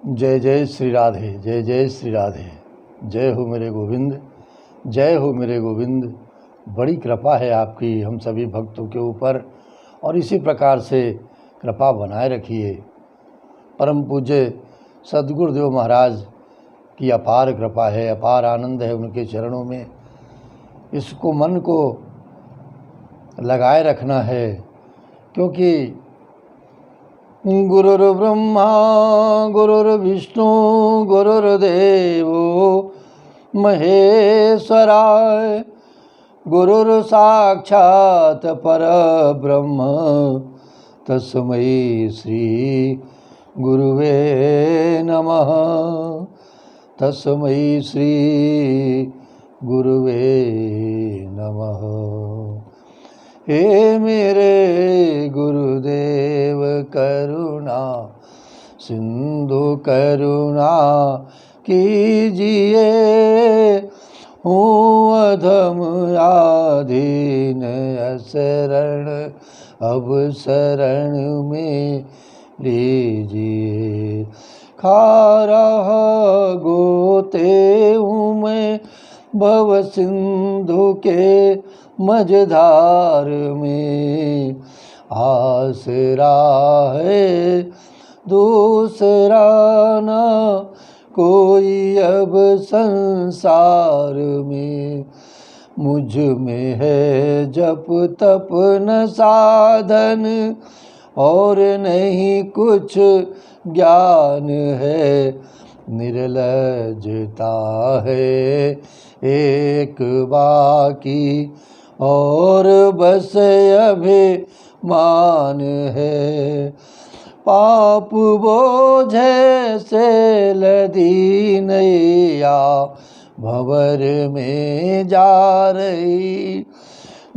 जय जय श्री राधे, जय जय श्री राधे। जय हो मेरे गोविंद, जय हो मेरे गोविंद। बड़ी कृपा है आपकी हम सभी भक्तों के ऊपर, और इसी प्रकार से कृपा बनाए रखिए। परम पूज्य सद्गुरुदेव महाराज की अपार कृपा है, अपार आनंद है उनके चरणों में। इसको मन को लगाए रखना है, क्योंकि गुरुर्ब्रह्मा गुरुर्विष्णु गुरुर्देवो महेश्वराय, गुरुर्साक्षात् परब्रह्म तस्मै श्री गुरुवे नमः, तस्मै श्री गुरुवे नमः। हे मेरे गुरुदेव करुणा सिंधु करुणा कीजिए, हूँ अधम आधीन शरण अब शरण में लीजिए। खारा गोते हूँ मैं भव सिंधु के मझधार में, आसरा है दूसरा ना कोई अब संसार में। मुझ में है जप तप न साधन, और नहीं कुछ ज्ञान है। निर्लज्जता है एक बाकी, और बस अभिमान है। पाप बोझे से लदी नैया भंवर में जा रही,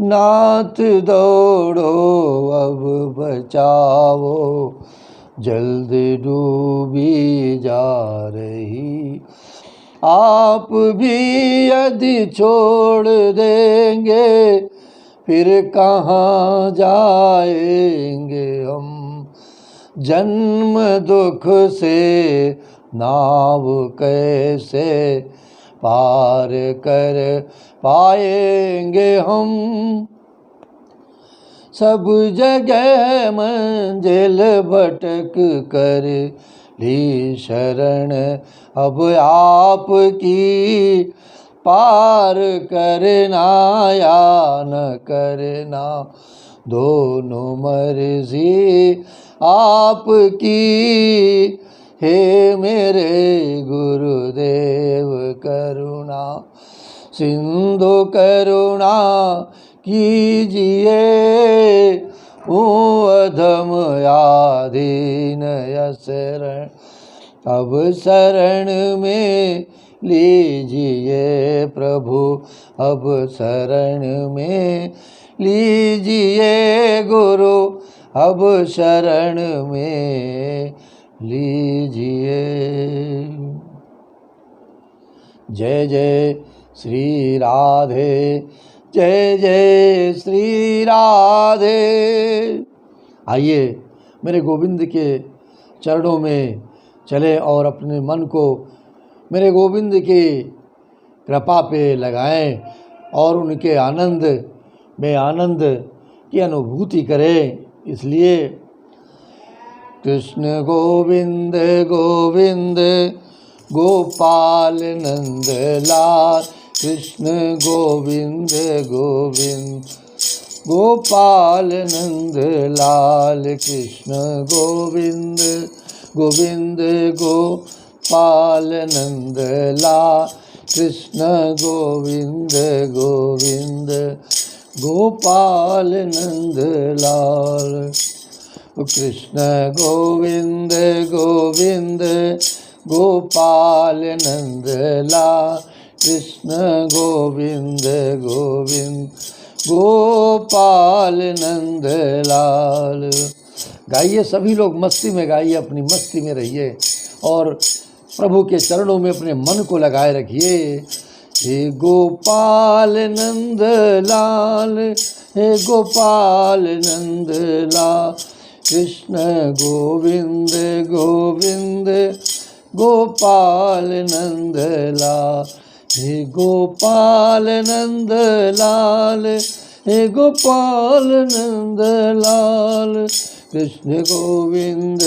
नाथ दौड़ो अब बचाओ जल्द डूबी जा रही। आप भी यदि छोड़ देंगे फिर कहाँ जाएंगे हम। जन्म दुख से नाव कैसे पार कर पाएंगे हम। सब जगह मंजिल भटक कर ली शरण अब आपकी, पार करना या न करना दोनों मर्जी आपकी। हे मेरे गुरुदेव करुणा सिंधु करुणा कीजिए, अधम आधीन शरण अब शरण में लीजिए। प्रभु अब शरण में लीजिए, गुरु अब शरण में लीजिए। जय जय श्री राधे, जय जय श्री राधे। आइए मेरे गोविंद के चरणों में चले और अपने मन को मेरे गोविंद की कृपा पे लगाएं, और उनके आनंद में आनंद की अनुभूति करें। इसलिए कृष्ण गोविंद गोविंद गोपाल नंद लाल, कृष्ण गोविंद गोविंद गोपाल नंद लाल, कृष्ण गोविंद गोविंद गोपाल नंद लाल, कृष्ण गोविंद गोविंद गोपाल नंद लाल। कृष्ण गोविंद गोविंद गोपाल नंद लाल, कृष्ण गोविंद गोविंद गोपाल नंद लाल। गाइए सभी लोग मस्ती में गाइए, अपनी मस्ती में रहिए और प्रभु के चरणों में अपने मन को लगाए रखिए। हे गोपाल नंद लाल, हे गोपाल नंद लाल, कृष्ण गोविंद गोविंद गोपाल नंद लाल, हे गोपाल नंद लाल, हे गोपाल नंद लाल। कृष्ण गोविंद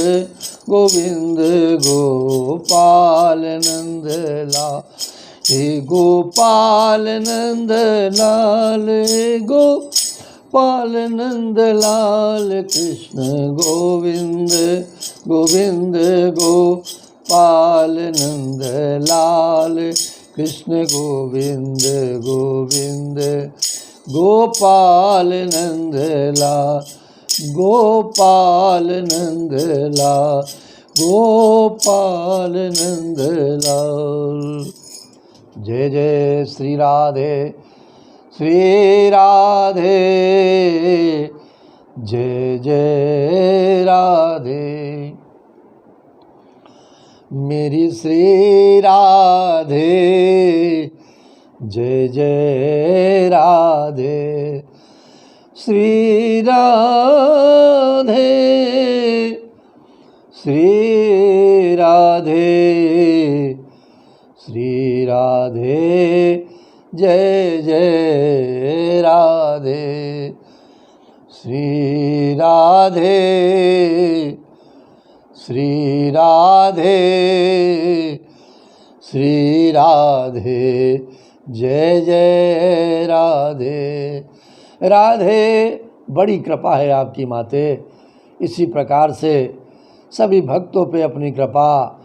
गोविंद गोपाल नंद लाल, हे गोपाल नंद लाल, हे गोपाल नंद लाल। कृष्ण गोविंद गोविंद गोपाल नंद लाल, कृष्ण गोविंद गोविंद गोपाल नंद लाल, गोपाल नंद लाल, गोपाल नंद लाल। जय जय श्री राधे, श्री राधे, जय जय राधे। मेरी श्री राधे, जय जय राधे, श्री राधे, श्री राधे, श्री राधे, जय जय राधे, श्री राधे, श्री राधे, श्री राधे, जय जय राधे। राधे, बड़ी कृपा है आपकी माते। इसी प्रकार से सभी भक्तों पे अपनी कृपा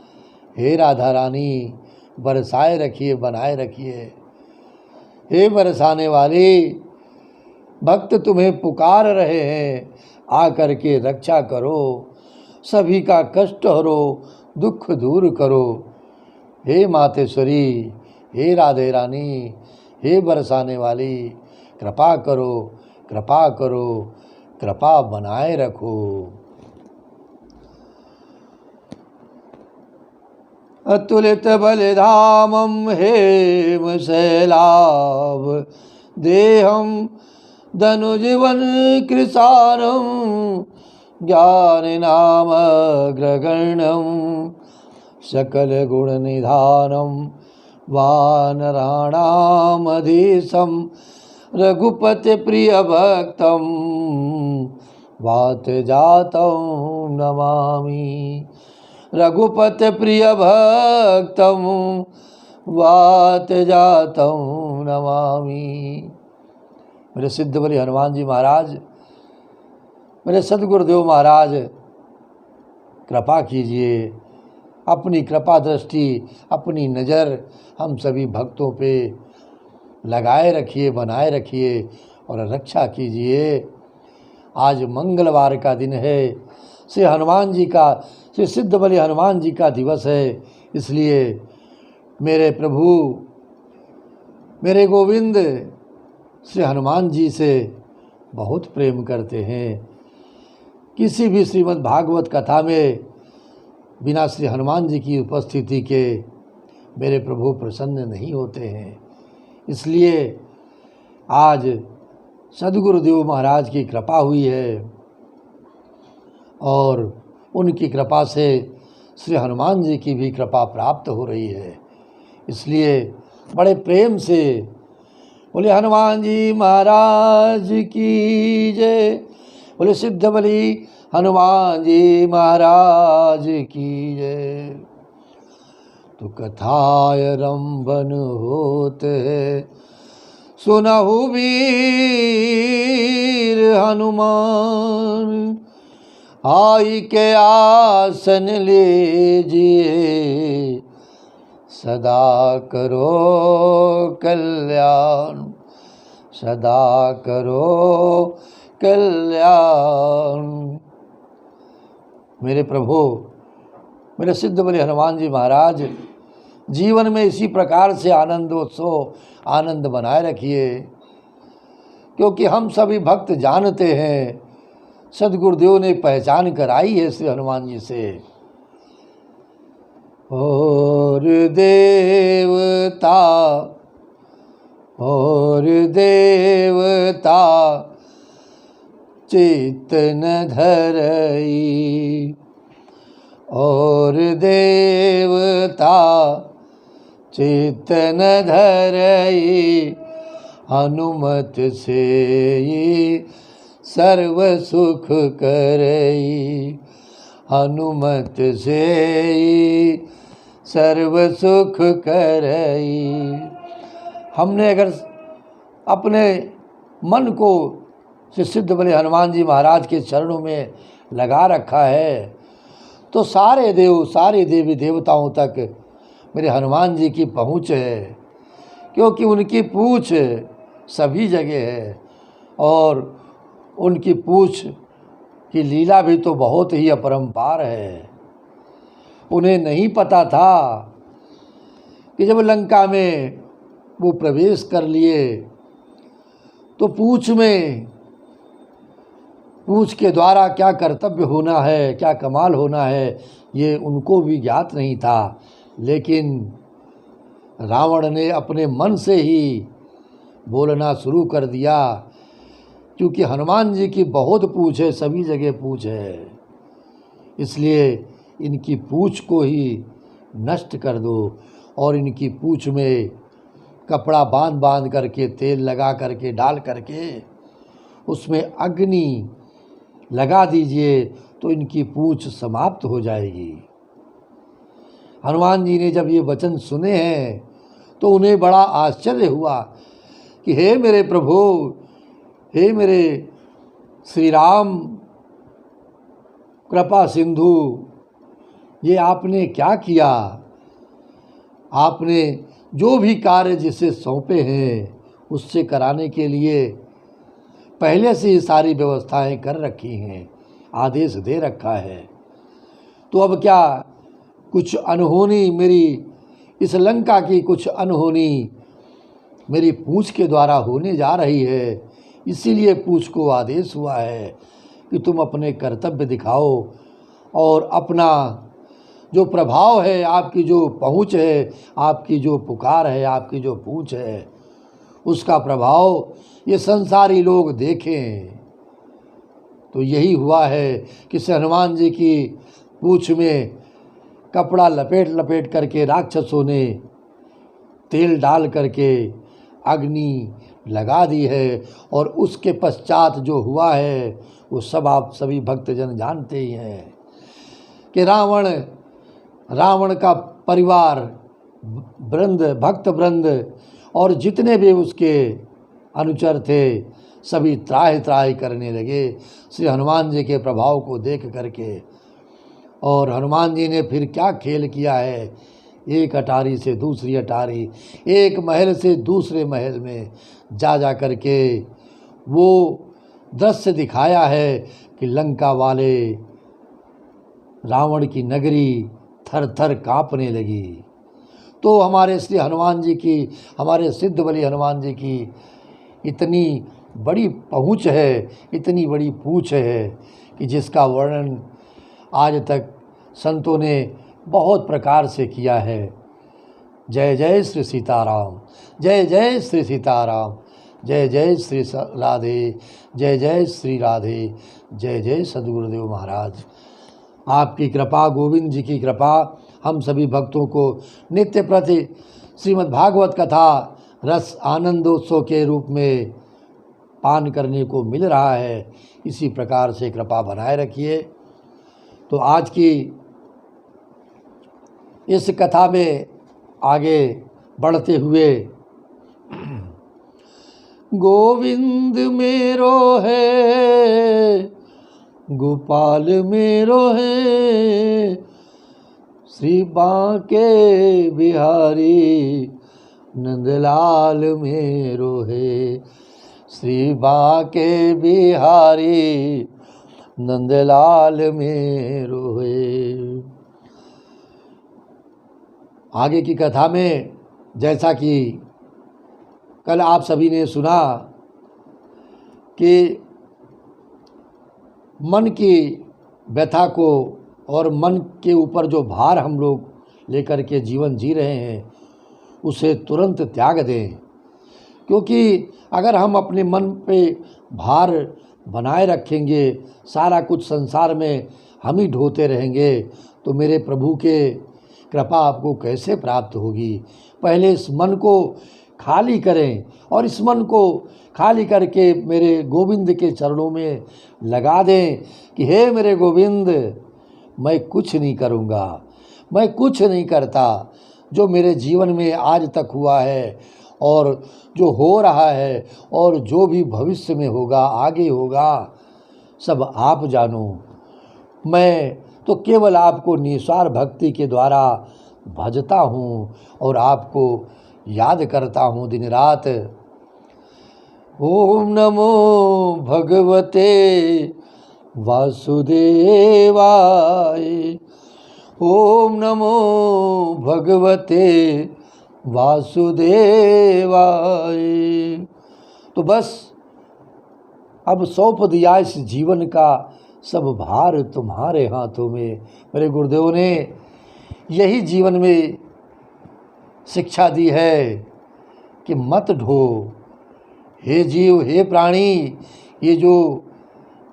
हे राधा रानी बरसाए रखिए, बनाए रखिए। हे बरसाने वाली, भक्त तुम्हें पुकार रहे हैं, आकर के रक्षा करो, सभी का कष्ट हरो, दुख दूर करो। हे मातेश्वरी, हे राधे रानी, हे बरसाने वाली, कृपा करो, कृपा करो, कृपा बनाए रखो। अतुलित बलिधामं हेम शैलाभ देहं धनुजीवन कृसारं ज्ञानिनाम अग्रगण्यं सकल गुण निधानं वानराणामधीशं रघुपति प्रिय भक्तं वात जातं नमामि। रघुपति प्रिय भक्तं वात जातं नमामि। मेरे सिद्ध बलि हनुमान जी महाराज, मेरे सदगुरुदेव महाराज, कृपा कीजिए, अपनी कृपा दृष्टि, अपनी नज़र हम सभी भक्तों पे लगाए रखिए, बनाए रखिए और रक्षा कीजिए। आज मंगलवार का दिन है, श्री हनुमान जी का, श्री सिद्ध बलि हनुमान जी का दिवस है। इसलिए मेरे प्रभु, मेरे गोविंद श्री हनुमान जी से बहुत प्रेम करते हैं। किसी भी श्रीमद् भागवत कथा में बिना श्री हनुमान जी की उपस्थिति के मेरे प्रभु प्रसन्न नहीं होते हैं। इसलिए आज सद्गुरुदेव महाराज की कृपा हुई है और उनकी कृपा से श्री हनुमान जी की भी कृपा प्राप्त हो रही है। इसलिए बड़े प्रेम से बोले हनुमान जी महाराज की जय, बोले सिद्ध बलि हनुमान जी महाराज की जय। तो कथायरंभन होते सुनहु वीर हनुमान, आई के आसन लीजिए, सदा करो कल्याण, सदा करो कल्याण। मेरे प्रभु, मेरे सिद्ध बलि हनुमान जी महाराज, जीवन में इसी प्रकार से आनंदोत्सव, आनंद बनाए रखिए, क्योंकि हम सभी भक्त जानते हैं, सद्गुरुदेव ने पहचान कराई है श्री हनुमान जी से। और देवता, और देवता चेतन धरई, और देवता ममता चित्त न धरई, हनुमत से सर्व सुख करई, हनुमत से सर्व सुख करई। हमने अगर अपने मन को श्री सिद्ध बलि हनुमान जी महाराज के चरणों में लगा रखा है तो सारे देवी देवताओं तक मेरे हनुमान जी की पहुँच है, क्योंकि उनकी पूछ सभी जगह है और उनकी पूछ की लीला भी तो बहुत ही अपरंपार है। उन्हें नहीं पता था कि जब लंका में वो प्रवेश कर लिए तो पूछ के द्वारा क्या कर्तव्य होना है, क्या कमाल होना है, ये उनको भी ज्ञात नहीं था। लेकिन रावण ने अपने मन से ही बोलना शुरू कर दिया, क्योंकि हनुमान जी की बहुत पूछ है, सभी जगह पूछ है, इसलिए इनकी पूछ को ही नष्ट कर दो और इनकी पूछ में कपड़ा बांध करके, तेल लगा करके, डाल करके उसमें अग्नि लगा दीजिए तो इनकी पूछ समाप्त हो जाएगी। हनुमान जी ने जब ये वचन सुने हैं तो उन्हें बड़ा आश्चर्य हुआ कि हे मेरे प्रभु, हे मेरे श्री राम कृपा सिंधु, ये आपने क्या किया? आपने जो भी कार्य जिसे सौंपे हैं उससे कराने के लिए पहले से ही सारी व्यवस्थाएं कर रखी हैं, आदेश दे रखा है। तो अब क्या कुछ अनहोनी मेरी इस लंका की कुछ अनहोनी मेरी पूछ के द्वारा होने जा रही है, इसीलिए पूछ को आदेश हुआ है कि तुम अपने कर्तव्य दिखाओ और अपना जो प्रभाव है, आपकी जो पहुँच है, आपकी जो पुकार है, आपकी जो पूछ है, उसका प्रभाव ये संसारी लोग देखें। तो यही हुआ है कि श्री हनुमान जी की पूछ में कपड़ा लपेट करके राक्षसों ने तेल डाल करके अग्नि लगा दी है, और उसके पश्चात जो हुआ है वो सब आप सभी भक्तजन जानते ही हैं कि रावण का परिवार वृंद, भक्त वृंद और जितने भी उसके अनुचर थे सभी त्राहि करने लगे श्री हनुमान जी के प्रभाव को देख करके। और हनुमान जी ने फिर क्या खेल किया है, एक अटारी से दूसरी अटारी, एक महल से दूसरे महल में जा करके वो दृश्य दिखाया है कि लंका वाले रावण की नगरी थर थर काँपने लगी। तो हमारे श्री हनुमान जी की, हमारे सिद्ध बलि हनुमान जी की इतनी बड़ी पहुँच है, इतनी बड़ी पूछ है कि जिसका वर्णन आज तक संतों ने बहुत प्रकार से किया है। जय जय श्री सीताराम, जय जय श्री सीताराम, जय जय श्री राधे, जय जय श्री राधे, जय जय सद्गुरुदेव महाराज। आपकी कृपा, गोविंद जी की कृपा हम सभी भक्तों को नित्य प्रति श्रीमद् भागवत कथा रस आनंदोत्सव के रूप में पान करने को मिल रहा है। इसी प्रकार से कृपा बनाए रखिए। तो आज की इस कथा में आगे बढ़ते हुए, गोविंद मेरो है, गोपाल मेरो है, श्री बांके बिहारी नंदलाल मेरो है, श्री बांके बिहारी नंदलाल मेरो है। आगे की कथा में जैसा कि कल आप सभी ने सुना कि मन की व्यथा को और मन के ऊपर जो भार हम लोग लेकर के जीवन जी रहे हैं उसे तुरंत त्याग दें, क्योंकि अगर हम अपने मन पे भार बनाए रखेंगे, सारा कुछ संसार में हम ही ढोते रहेंगे, तो मेरे प्रभु के कृपा आपको कैसे प्राप्त होगी। पहले इस मन को खाली करें और इस मन को खाली करके मेरे गोविंद के चरणों में लगा दें कि हे मेरे गोविंद, मैं कुछ नहीं करूँगा, मैं कुछ नहीं करता। जो मेरे जीवन में आज तक हुआ है और जो हो रहा है और जो भी भविष्य में होगा, आगे होगा, सब आप जानो। मैं तो केवल आपको निस्वार्थ भक्ति के द्वारा भजता हूँ और आपको याद करता हूँ दिन रात। ओम नमो भगवते वासुदेवाय, ओम नमो भगवते वासुदेवाय। तो बस अब सौंप दिया इस जीवन का सब भार तुम्हारे हाथों में। मेरे गुरुदेव ने यही जीवन में शिक्षा दी है कि मत ढो। हे जीव, हे प्राणी, ये जो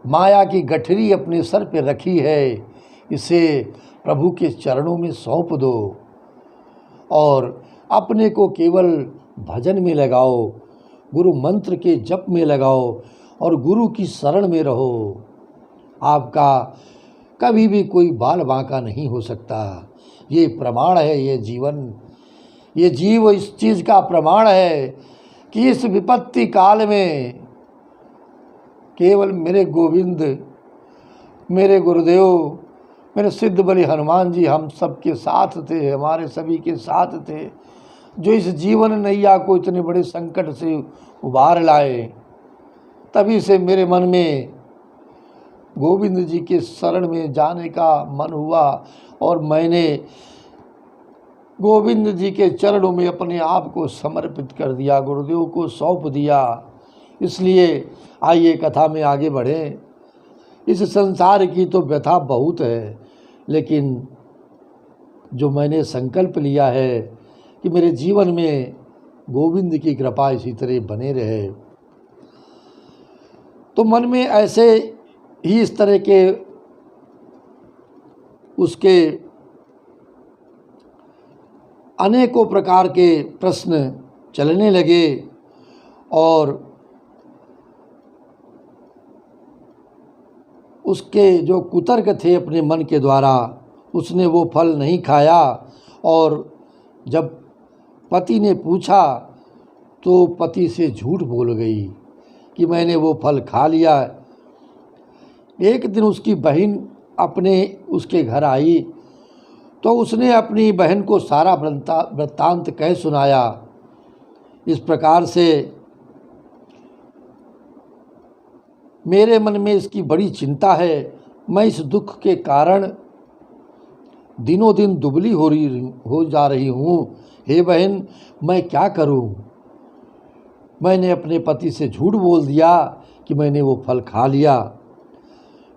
माया की गठरी अपने सर पे रखी है, इसे प्रभु के चरणों में सौंप दो और अपने को केवल भजन में लगाओ, गुरु मंत्र के जप में लगाओ और गुरु की शरण में रहो। आपका कभी भी कोई बाल बांका नहीं हो सकता। ये प्रमाण है, ये जीवन, ये जीव इस चीज़ का प्रमाण है कि इस विपत्ति काल में केवल मेरे गोविंद, मेरे गुरुदेव, मेरे सिद्ध बलि हनुमान जी हम सबके साथ थे, हमारे सभी के साथ थे, जो इस जीवन नैया को इतने बड़े संकट से उबार लाए। तभी से मेरे मन में गोविंद जी के शरण में जाने का मन हुआ और मैंने गोविंद जी के चरणों में अपने आप को समर्पित कर दिया, गुरुदेव को सौंप दिया। इसलिए आइए कथा में आगे बढ़ें। इस संसार की तो व्यथा बहुत है, लेकिन जो मैंने संकल्प लिया है कि मेरे जीवन में गोविंद की कृपा इसी तरह बने रहे, तो मन में ऐसे ही इस तरह के उसके अनेकों प्रकार के प्रश्न चलने लगे और उसके जो कुतर्क थे अपने मन के द्वारा, उसने वो फल नहीं खाया। और जब पति ने पूछा तो पति से झूठ बोल गई कि मैंने वो फल खा लिया। एक दिन उसकी बहन अपने उसके घर आई तो उसने अपनी बहन को सारा वृत्तांत कह सुनाया। इस प्रकार से मेरे मन में इसकी बड़ी चिंता है। मैं इस दुख के कारण दिनों दिन दुबली हो जा रही हूँ। हे बहन, मैं क्या करूँ? मैंने अपने पति से झूठ बोल दिया कि मैंने वो फल खा लिया।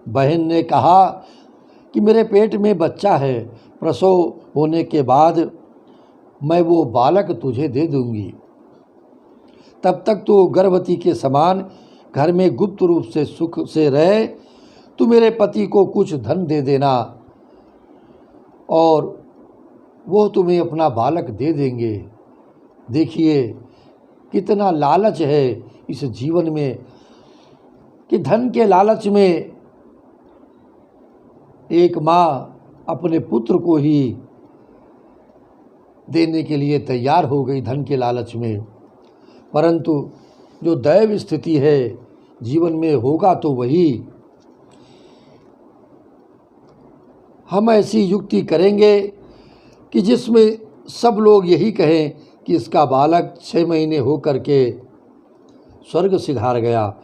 बहन ने कहा कि मेरे पेट में बच्चा है, प्रसव होने के बाद मैं वो बालक तुझे दे दूंगी। तब तक तो गर्भवती के समान घर में गुप्त रूप से सुख से रहे। तू मेरे पति को कुछ धन दे देना और वो तुम्हें अपना बालक दे देंगे। देखिए कितना लालच है इस जीवन में कि धन के लालच में एक माँ अपने पुत्र को ही देने के लिए तैयार हो गई धन के लालच में। परंतु जो दैव स्थिति है जीवन में होगा तो वही। हम ऐसी युक्ति करेंगे कि जिसमें सब लोग यही कहें कि इसका बालक 6 महीने हो करके स्वर्ग सिधार गया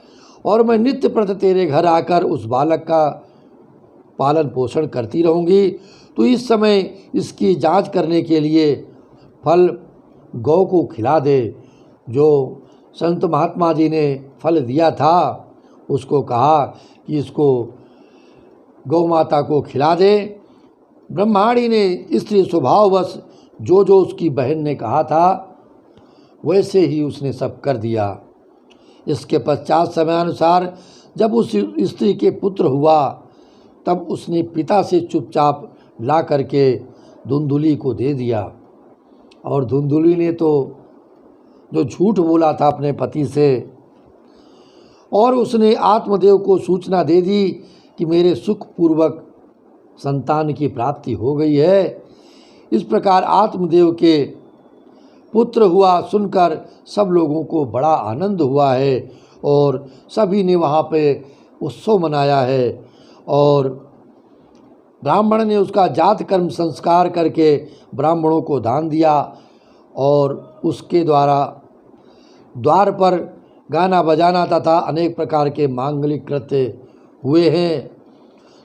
और मैं नित्य प्रति तेरे घर आकर उस बालक का पालन पोषण करती रहूँगी। तो इस समय इसकी जांच करने के लिए फल गौ को खिला दे। जो संत महात्मा जी ने फल दिया था उसको कहा कि इसको गौ माता को खिला दे। ब्रह्माणी ने स्त्री स्वभाववश जो उसकी बहन ने कहा था वैसे ही उसने सब कर दिया। इसके पश्चात समयानुसार जब उस स्त्री के पुत्र हुआ तब उसने पिता से चुपचाप ला करके धुंधुली को दे दिया। और धुंधुली ने तो जो झूठ बोला था अपने पति से, और उसने आत्मदेव को सूचना दे दी कि मेरे सुखपूर्वक संतान की प्राप्ति हो गई है। इस प्रकार आत्मदेव के पुत्र हुआ सुनकर सब लोगों को बड़ा आनंद हुआ है और सभी ने वहाँ पे उत्सव मनाया है। और ब्राह्मण ने उसका जात कर्म संस्कार करके ब्राह्मणों को दान दिया और उसके द्वारा द्वार पर गाना बजाना तथा अनेक प्रकार के मांगलिक कृत्य हुए हैं।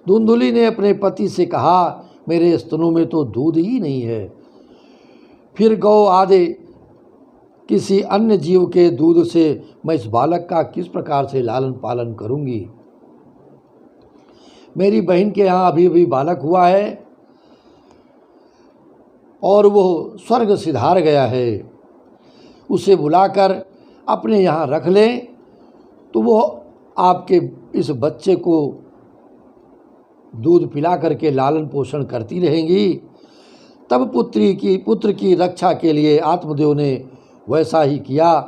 धुंधुली ने अपने पति से कहा, मेरे स्तनों में तो दूध ही नहीं है, फिर गौ आदि किसी अन्य जीव के दूध से मैं इस बालक का किस प्रकार से लालन पालन करूंगी। मेरी बहन के यहाँ अभी अभी बालक हुआ है और वो स्वर्ग सिधार गया है, उसे बुलाकर अपने यहाँ रख लें तो वो आपके इस बच्चे को दूध पिला करके लालन पोषण करती रहेंगी। तब पुत्र की रक्षा के लिए आत्मदेव ने वैसा ही किया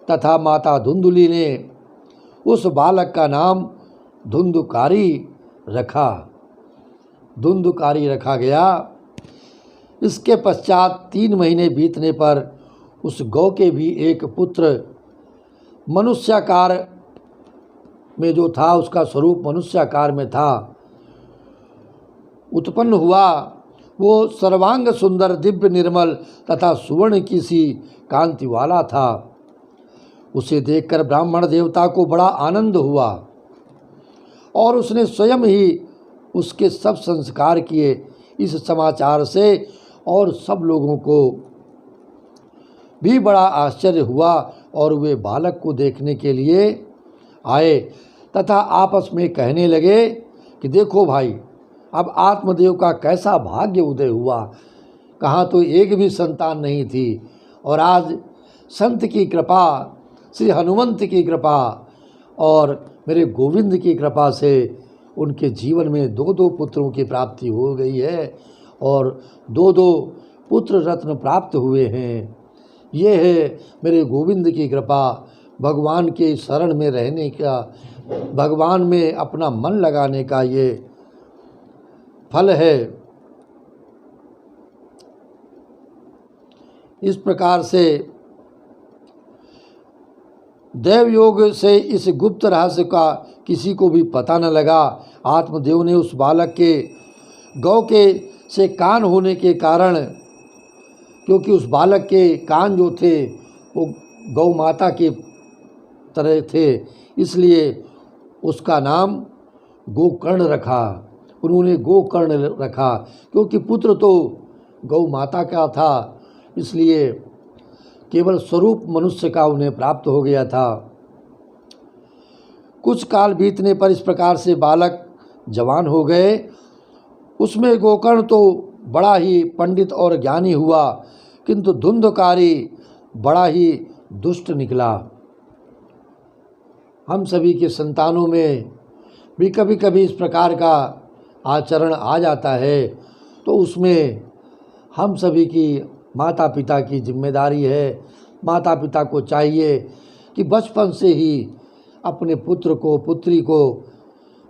तथा माता धुंधुली ने उस बालक का नाम धुंधुकारी रखा। धुंधुकारी रखा गया। इसके पश्चात 3 महीने बीतने पर उस गौ के भी एक पुत्र मनुष्याकार में जो था, उसका स्वरूप मनुष्याकार में था, उत्पन्न हुआ। वो सर्वांग सुंदर, दिव्य, निर्मल तथा सुवर्ण की सी कांति वाला था। उसे देखकर ब्राह्मण देवता को बड़ा आनंद हुआ और उसने स्वयं ही उसके सब संस्कार किए। इस समाचार से और सब लोगों को भी बड़ा आश्चर्य हुआ और वे बालक को देखने के लिए आए तथा आपस में कहने लगे कि देखो भाई, अब आत्मदेव का कैसा भाग्य उदय हुआ। कहाँ तो एक भी संतान नहीं थी और आज संत की कृपा, श्री हनुमंत की कृपा और मेरे गोविंद की कृपा से उनके जीवन में 2-2 पुत्रों की प्राप्ति हो गई है और 2-2 पुत्र रत्न प्राप्त हुए हैं। ये है मेरे गोविंद की कृपा। भगवान के शरण में रहने का, भगवान में अपना मन लगाने का ये फल है। इस प्रकार से देव योग से इस गुप्त रहस्य का किसी को भी पता न लगा। आत्मदेव ने उस बालक के गौ के से कान होने के कारण, क्योंकि उस बालक के कान जो थे वो गौ माता के तरह थे, इसलिए उसका नाम गोकर्ण रखा। उन्होंने गोकर्ण रखा क्योंकि पुत्र तो गौ माता का था, इसलिए केवल स्वरूप मनुष्य का उन्हें प्राप्त हो गया था। कुछ काल बीतने पर इस प्रकार से बालक जवान हो गए। उसमें गोकर्ण तो बड़ा ही पंडित और ज्ञानी हुआ, किंतु धुंधुकारी बड़ा ही दुष्ट निकला। हम सभी के संतानों में भी कभी कभी इस प्रकार का आचरण आ जाता है, तो उसमें हम सभी की माता पिता की जिम्मेदारी है। माता पिता को चाहिए कि बचपन से ही अपने पुत्र को, पुत्री को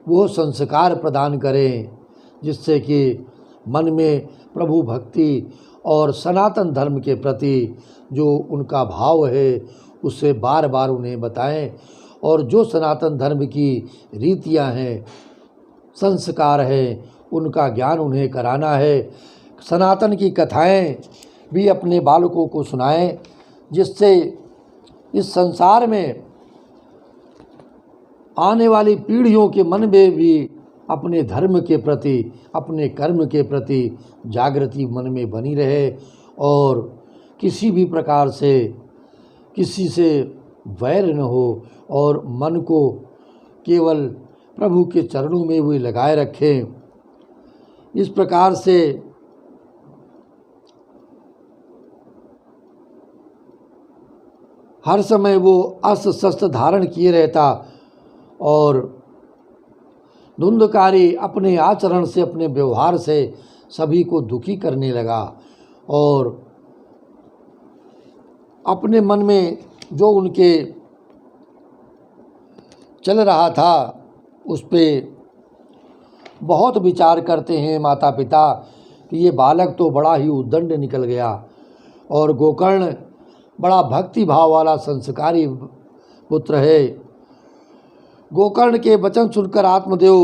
वो संस्कार प्रदान करें जिससे कि मन में प्रभु भक्ति और सनातन धर्म के प्रति जो उनका भाव है उसे बार बार उन्हें बताएं और जो सनातन धर्म की रीतियां हैं, संस्कार हैं, उनका ज्ञान उन्हें कराना है। सनातन की कथाएं भी अपने बालकों को सुनाएं, जिससे इस संसार में आने वाली पीढ़ियों के मन में भी अपने धर्म के प्रति, अपने कर्म के प्रति जागृति मन में बनी रहे और किसी भी प्रकार से किसी से वैर न हो और मन को केवल प्रभु के चरणों में वे लगाए रखें। इस प्रकार से हर समय वो अस्त्र शस्त्र धारण किए रहता और धुंधुकारी अपने आचरण से, अपने व्यवहार से सभी को दुखी करने लगा और अपने मन में जो उनके चल रहा था उस पे बहुत विचार करते हैं माता पिता कि ये बालक तो बड़ा ही उद्दंड निकल गया और गोकर्ण बड़ा भक्ति भाव वाला संस्कारी पुत्र है। गोकर्ण के वचन सुनकर आत्मदेव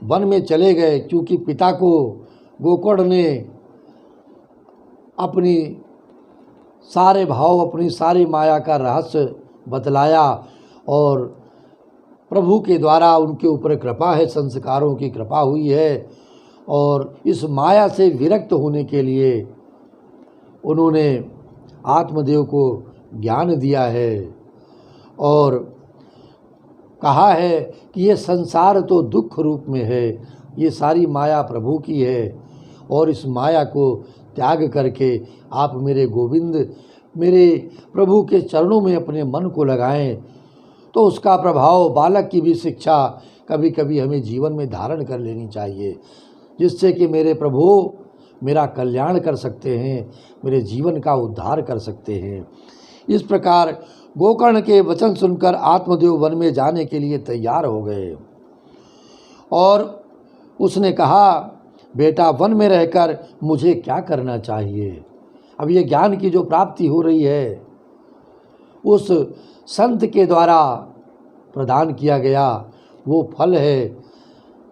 वन में चले गए, क्योंकि पिता को गोकर्ण ने अपनी सारे भाव, अपनी सारी माया का रहस्य बतलाया और प्रभु के द्वारा उनके ऊपर कृपा है, संस्कारों की कृपा हुई है और इस माया से विरक्त होने के लिए उन्होंने आत्मदेव को ज्ञान दिया है और कहा है कि ये संसार तो दुख रूप में है, ये सारी माया प्रभु की है और इस माया को त्याग करके आप मेरे गोविंद, मेरे प्रभु के चरणों में अपने मन को लगाएं तो उसका प्रभाव, बालक की भी शिक्षा कभी कभी हमें जीवन में धारण कर लेनी चाहिए, जिससे कि मेरे प्रभु मेरा कल्याण कर सकते हैं, मेरे जीवन का उद्धार कर सकते हैं। इस प्रकार गोकर्ण के वचन सुनकर आत्मदेव वन में जाने के लिए तैयार हो गए और उसने कहा, बेटा वन में रहकर मुझे क्या करना चाहिए? अब ये ज्ञान की जो प्राप्ति हो रही है उस संत के द्वारा प्रदान किया गया वो फल है,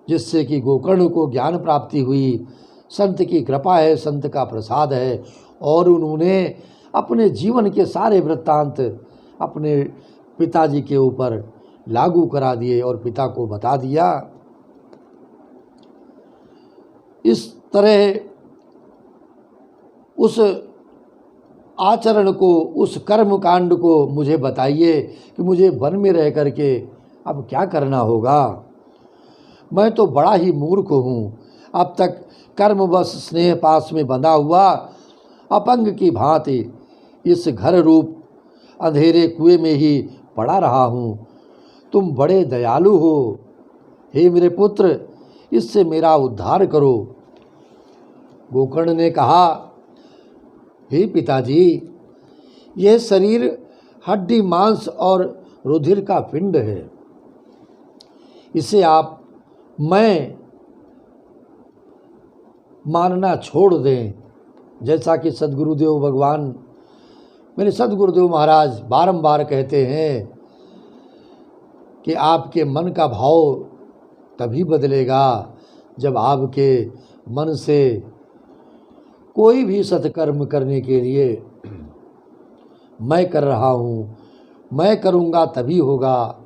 जिससे कि गोकर्ण को ज्ञान प्राप्ति हुई। संत की कृपा है, संत का प्रसाद है और उन्होंने अपने जीवन के सारे वृत्तांत अपने पिताजी के ऊपर लागू करा दिए और पिता को बता दिया। इस तरह उस आचरण को, उस कर्म कांड को मुझे बताइए कि मुझे वन में रह कर के अब क्या करना होगा। मैं तो बड़ा ही मूर्ख हूँ, अब तक कर्मवश स्नेह पास में बंधा हुआ अपंग की भांति इस घर रूप अंधेरे कुएं में ही पड़ा रहा हूँ। तुम बड़े दयालु हो, हे मेरे पुत्र, इससे मेरा उद्धार करो। गोकर्ण ने कहा, हे पिताजी, यह शरीर हड्डी मांस और रुधिर का पिंड है, इसे आप मैं मानना छोड़ दें। जैसा कि सद्गुरुदेव भगवान, मेरे सद्गुरुदेव महाराज बारंबार कहते हैं कि आपके मन का भाव तभी बदलेगा जब आपके मन से कोई भी सत्कर्म करने के लिए मैं कर रहा हूँ, मैं करूँगा तभी होगा,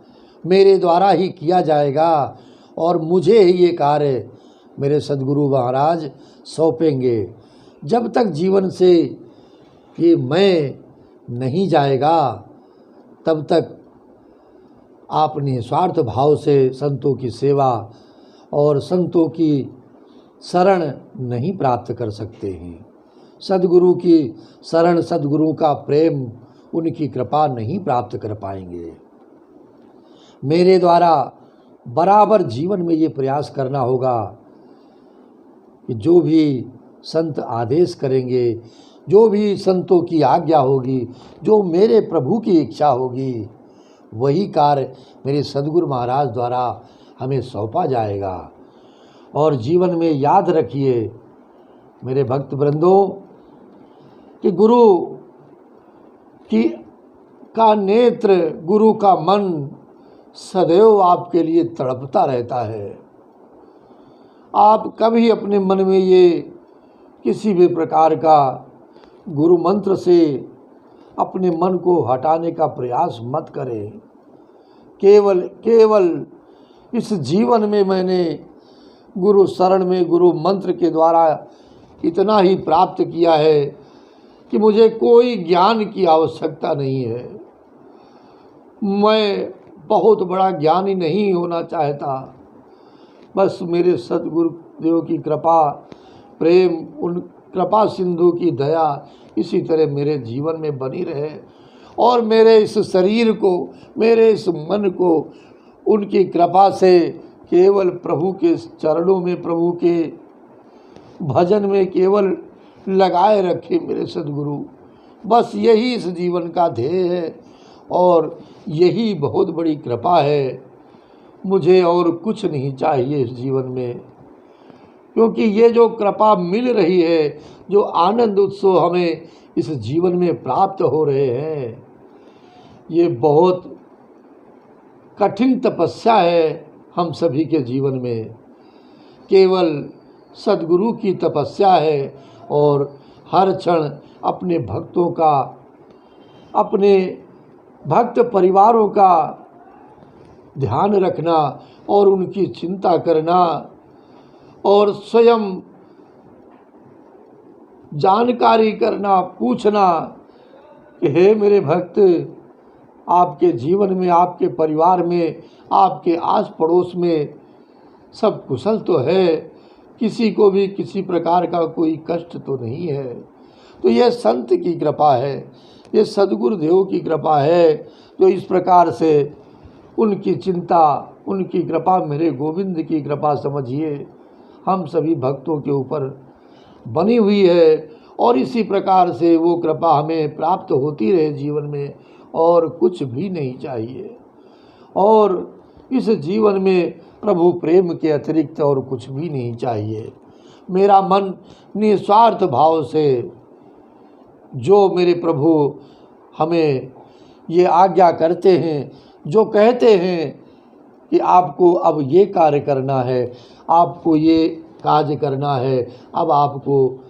मेरे द्वारा ही किया जाएगा और मुझे ही ये कार्य मेरे सद्गुरु महाराज सौंपेंगे। जब तक जीवन से ये मैं नहीं जाएगा तब तक आप निस्वार्थ भाव से संतों की सेवा और संतों की शरण नहीं प्राप्त कर सकते हैं। सद्गुरु की शरण, सद्गुरु का प्रेम, उनकी कृपा नहीं प्राप्त कर पाएंगे। मेरे द्वारा बराबर जीवन में ये प्रयास करना होगा कि जो भी संत आदेश करेंगे, जो भी संतों की आज्ञा होगी, जो मेरे प्रभु की इच्छा होगी, वही कार्य मेरे सद्गुरु महाराज द्वारा हमें सौंपा जाएगा। और जीवन में याद रखिए मेरे भक्त वृंदों कि गुरु का नेत्र, गुरु का मन सदैव आपके लिए तड़पता रहता है। आप कभी अपने मन में ये किसी भी प्रकार का गुरु मंत्र से अपने मन को हटाने का प्रयास मत करें। केवल इस जीवन में मैंने गुरु शरण में, गुरु मंत्र के द्वारा इतना ही प्राप्त किया है कि मुझे कोई ज्ञान की आवश्यकता नहीं है। मैं बहुत बड़ा ज्ञानी नहीं होना चाहता, बस मेरे सद्गुरुदेव की कृपा, प्रेम, उन कृपा सिंधु की दया इसी तरह मेरे जीवन में बनी रहे और मेरे इस शरीर को, मेरे इस मन को उनकी कृपा से केवल प्रभु के चरणों में, प्रभु के भजन में केवल लगाए रखे मेरे सद्गुरु। बस यही इस जीवन का ध्येय है और यही बहुत बड़ी कृपा है। मुझे और कुछ नहीं चाहिए इस जीवन में, क्योंकि ये जो कृपा मिल रही है, जो आनंद उत्सव हमें इस जीवन में प्राप्त हो रहे हैं, ये बहुत कठिन तपस्या है हम सभी के जीवन में। केवल सद्गुरु की तपस्या है और हर क्षण अपने भक्तों का, अपने भक्त परिवारों का ध्यान रखना और उनकी चिंता करना और स्वयं जानकारी करना, पूछना कि हे मेरे भक्त, आपके जीवन में, आपके परिवार में, आपके आस पड़ोस में सब कुशल तो है, किसी को भी किसी प्रकार का कोई कष्ट तो नहीं है। तो यह संत की कृपा है, ये सद्गुरुदेव की कृपा है, जो इस प्रकार से उनकी चिंता, उनकी कृपा, मेरे गोविंद की कृपा समझिए हम सभी भक्तों के ऊपर बनी हुई है। और इसी प्रकार से वो कृपा हमें प्राप्त होती रहे जीवन में, और कुछ भी नहीं चाहिए। और इस जीवन में प्रभु प्रेम के अतिरिक्त और कुछ भी नहीं चाहिए। मेरा मन निस्वार्थ भाव से जो मेरे प्रभु हमें ये आज्ञा करते हैं, जो कहते हैं कि आपको अब ये कार्य करना है, आपको ये कार्य करना है, अब आपको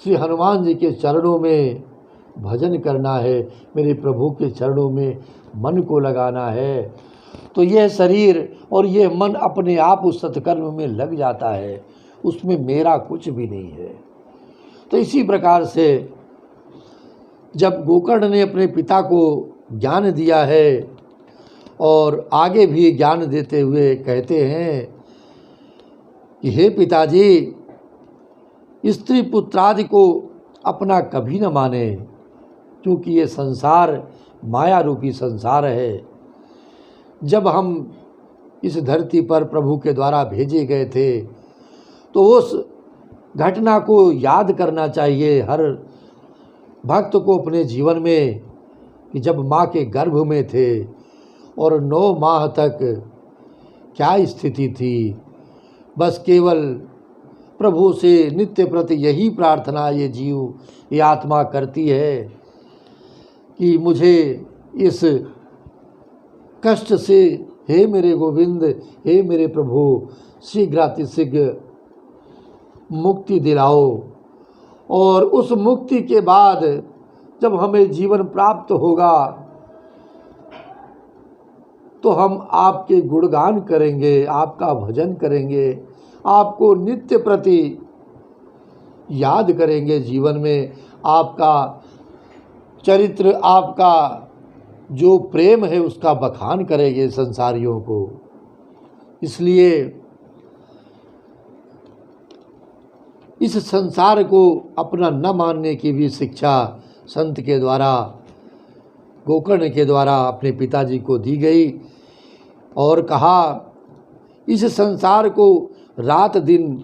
श्री हनुमान जी के चरणों में भजन करना है, मेरे प्रभु के चरणों में मन को लगाना है, तो यह शरीर और ये मन अपने आप उस सत्कर्म में लग जाता है, उसमें मेरा कुछ भी नहीं है। तो इसी प्रकार से जब गोकर्ण ने अपने पिता को ज्ञान दिया है और आगे भी ज्ञान देते हुए कहते हैं कि हे पिताजी, स्त्री पुत्रादि को अपना कभी न माने, क्योंकि ये संसार माया रूपी संसार है। जब हम इस धरती पर प्रभु के द्वारा भेजे गए थे तो उस घटना को याद करना चाहिए हर भक्त को अपने जीवन में, कि जब माँ के गर्भ में थे और 9 माह तक क्या स्थिति थी। बस केवल प्रभु से नित्य प्रति यही प्रार्थना ये जीव, ये आत्मा करती है कि मुझे इस कष्ट से, हे मेरे गोविंद, हे मेरे प्रभु, शीघ्रातिशीघ्र मुक्ति दिलाओ। और उस मुक्ति के बाद जब हमें जीवन प्राप्त होगा तो हम आपके गुणगान करेंगे, आपका भजन करेंगे, आपको नित्य प्रति याद करेंगे। जीवन में आपका चरित्र, आपका जो प्रेम है उसका बखान करेंगे संसारियों को। इसलिए इस संसार को अपना न मानने की भी शिक्षा संत के द्वारा, गोकर्ण के द्वारा अपने पिताजी को दी गई और कहा, इस संसार को रात दिन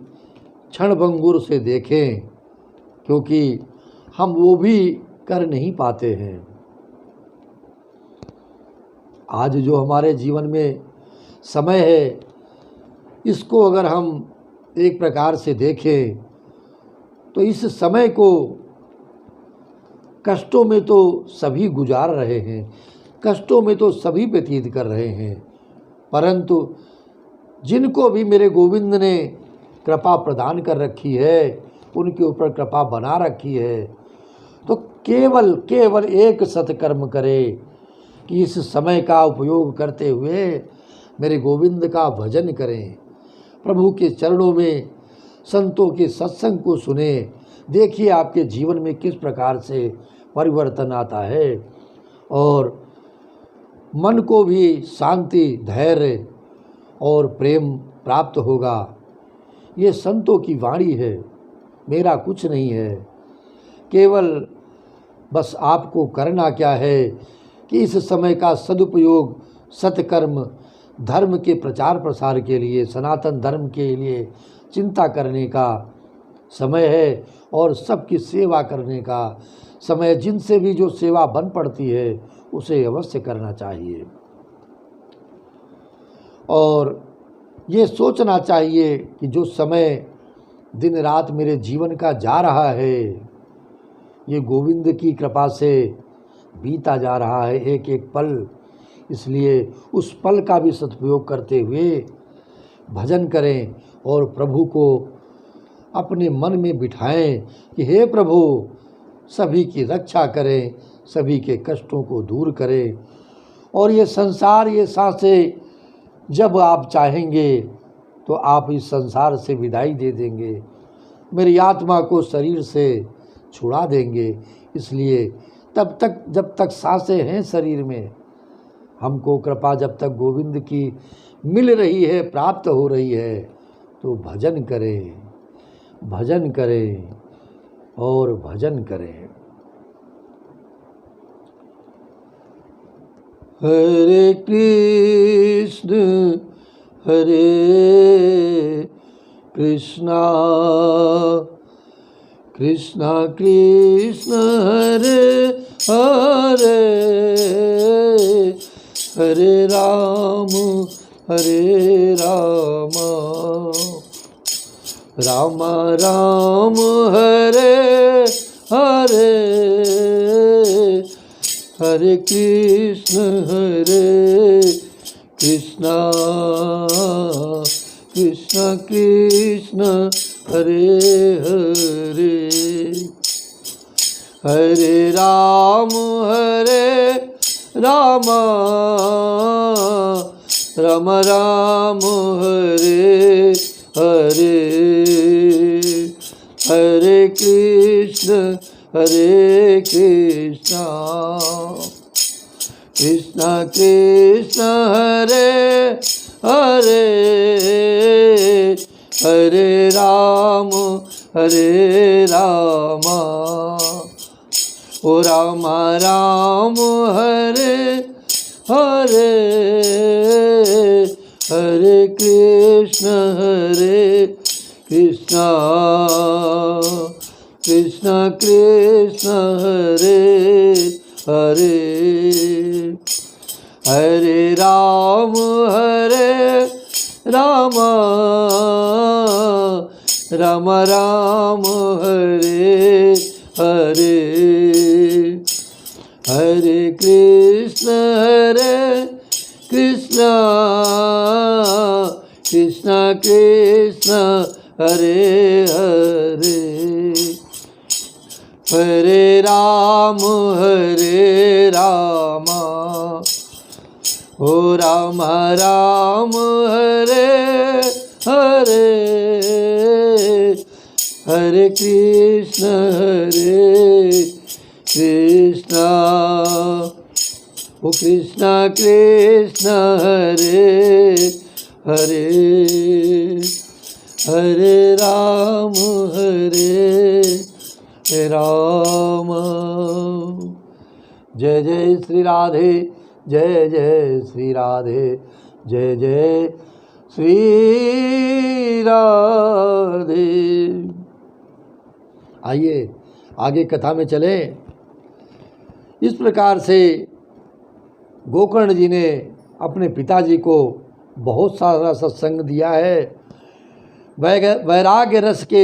क्षणभंगुर से देखें, क्योंकि हम वो भी कर नहीं पाते हैं। आज जो हमारे जीवन में समय है, इसको अगर हम एक प्रकार से देखें तो इस समय को कष्टों में तो सभी गुजार रहे हैं, कष्टों में तो सभी व्यतीत कर रहे हैं, परंतु जिनको भी मेरे गोविंद ने कृपा प्रदान कर रखी है, उनके ऊपर कृपा बना रखी है, तो केवल एक सत्कर्म करे कि इस समय का उपयोग करते हुए मेरे गोविंद का भजन करें, प्रभु के चरणों में संतों के सत्संग को सुने। देखिए आपके जीवन में किस प्रकार से परिवर्तन आता है और मन को भी शांति, धैर्य और प्रेम प्राप्त होगा। ये संतों की वाणी है, मेरा कुछ नहीं है। केवल बस आपको करना क्या है कि इस समय का सदुपयोग सत्कर्म, धर्म के प्रचार प्रसार के लिए, सनातन धर्म के लिए चिंता करने का समय है और सबकी सेवा करने का समय। जिनसे भी जो सेवा बन पड़ती है उसे अवश्य करना चाहिए और ये सोचना चाहिए कि जो समय दिन रात मेरे जीवन का जा रहा है ये गोविंद की कृपा से बीता जा रहा है, एक एक पल। इसलिए उस पल का भी सदुपयोग करते हुए भजन करें और प्रभु को अपने मन में बिठाएं कि हे प्रभु सभी की रक्षा करें, सभी के कष्टों को दूर करें। और ये संसार, ये सांसें जब आप चाहेंगे तो आप इस संसार से विदाई दे देंगे, मेरी आत्मा को शरीर से छुड़ा देंगे। इसलिए तब तक जब तक सांसें हैं शरीर में, हमको कृपा जब तक गोविंद की मिल रही है, प्राप्त हो रही है, तो भजन करें, भजन करें और भजन करें। हरे कृष्ण हरे कृष्णा कृष्णा कृष्ण हरे हरे, हरे राम राम राम हरे हरे, हरे कृष्ण कृष्ण कृष्ण हरे हरे, हरे राम राम राम हरे हरे, हरे कृष्ण कृष्ण कृष्ण हरे हरे, हरे राम ओ राम राम हरे हरे, हरे कृष्ण कृष्ण हरे हरे, हरे राम राम हरे हरे, हरे कृष्ण कृष्ण कृष्ण हरे हरे, हरे राम ओ राम हरे हरे, हरे कृष्ण ओ कृष्ण हरे हरे, हरे राम राम। जय जय श्री राधे, जय जय श्री राधे, जय जय श्री राधे। आइए आगे कथा में चले। इस प्रकार से गोकर्ण जी ने अपने पिताजी को बहुत सारा सत्संग दिया है। वैराग्य रस के